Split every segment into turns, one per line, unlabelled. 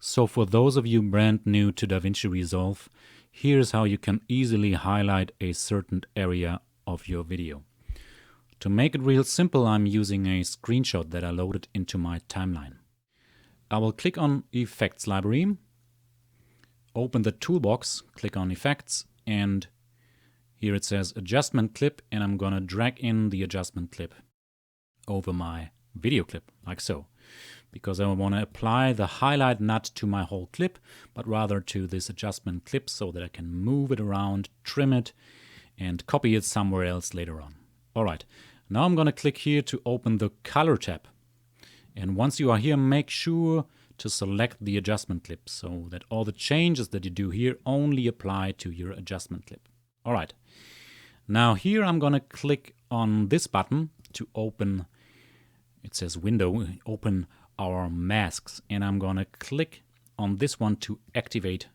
So for those of you brand new to DaVinci Resolve, here's how you can easily highlight a certain area of your video. To make it real simple, I'm using a screenshot that I loaded into my timeline. I will click on Effects Library, open the toolbox, click on Effects, and here it says Adjustment Clip, and I'm gonna drag in the adjustment clip over my video clip, like so. Because I want to apply the highlight not to my whole clip, but rather to this adjustment clip so that I can move it around, trim it, and copy it somewhere else later on. Alright, now I'm going to click here to open the Color tab. And once you are here, make sure to select the adjustment clip so that all the changes that you do here only apply to your adjustment clip. Alright, now here I'm going to click on this button to open, it says window, open our masks, and I'm gonna click on this one to activate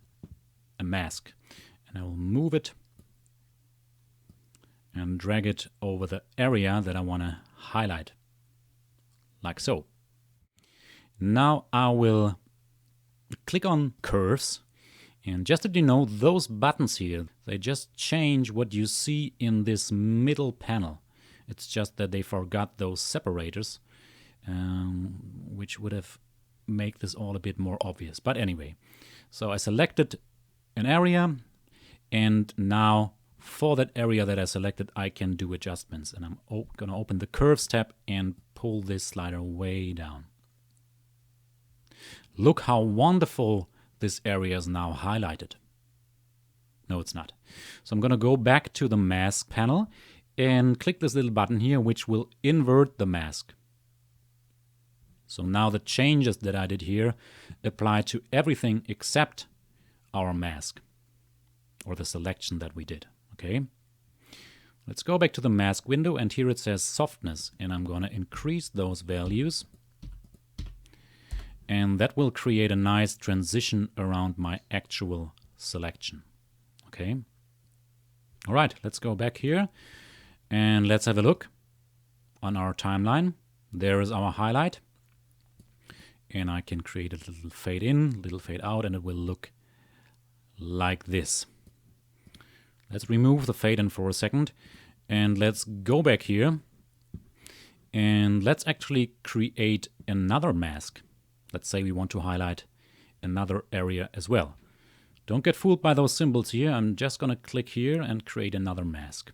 a mask, and I will move it and drag it over the area that I want to highlight, like so. Now I will click on curves, and just that you know, those buttons here, they just change what you see in this middle panel. It's just that they forgot those separators, which would have made this all a bit more obvious. But anyway, so I selected an area, and now for that area that I selected, I can do adjustments. And I'm going to open the Curves tab and pull this slider way down. Look how wonderful this area is now highlighted. No, it's not. So I'm going to go back to the Mask panel and click this little button here, which will invert the mask. So now the changes that I did here apply to everything except our mask, or the selection that we did, okay? Let's go back to the mask window, and here it says softness, and I'm going to increase those values. And that will create a nice transition around my actual selection, okay? All right, let's go back here, and let's have a look on our timeline. There is our highlight. And I can create a little fade in, little fade out, and it will look like this. Let's remove the fade in for a second, and let's go back here, and let's actually create another mask. Let's say we want to highlight another area as well. Don't get fooled by those symbols here. I'm just going to click here and create another mask.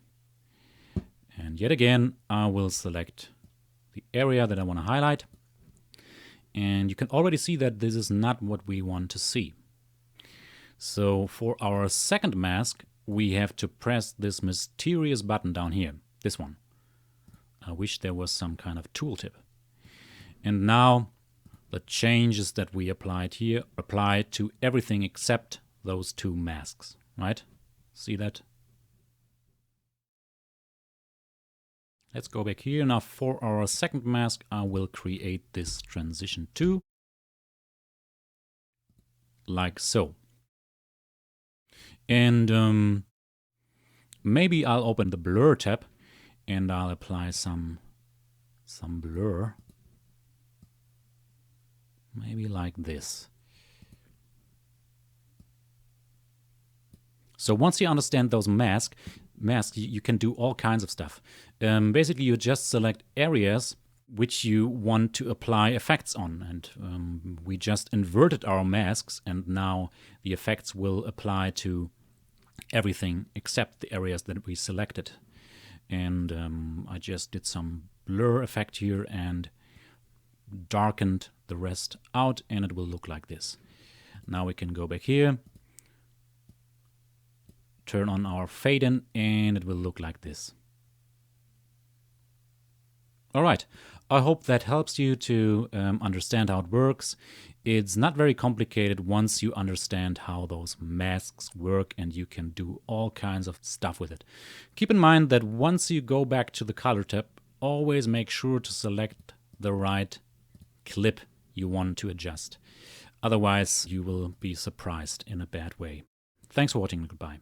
And yet again, I will select the area that I want to highlight. And you can already see that this is not what we want to see. So for our second mask, we have to press this mysterious button down here, this one. I wish there was some kind of tooltip. And now the changes that we applied here apply to everything except those two masks, right? See that? Let's go back here. Now for our second mask, I will create this transition too, like so. And maybe I'll open the Blur tab and I'll apply some blur. Maybe like this. So once you understand those masks, you can do all kinds of stuff. Basically, you just select areas which you want to apply effects on. And we just inverted our masks, and now the effects will apply to everything except the areas that we selected. And I just did some blur effect here and darkened the rest out, and it will look like this. Now we can go back here, turn on our fade in, and it will look like this. All right, I hope that helps you to understand how it works. It's not very complicated once you understand how those masks work, and you can do all kinds of stuff with it. Keep in mind that once you go back to the Color tab, always make sure to select the right clip you want to adjust. Otherwise, you will be surprised in a bad way. Thanks for watching. Goodbye.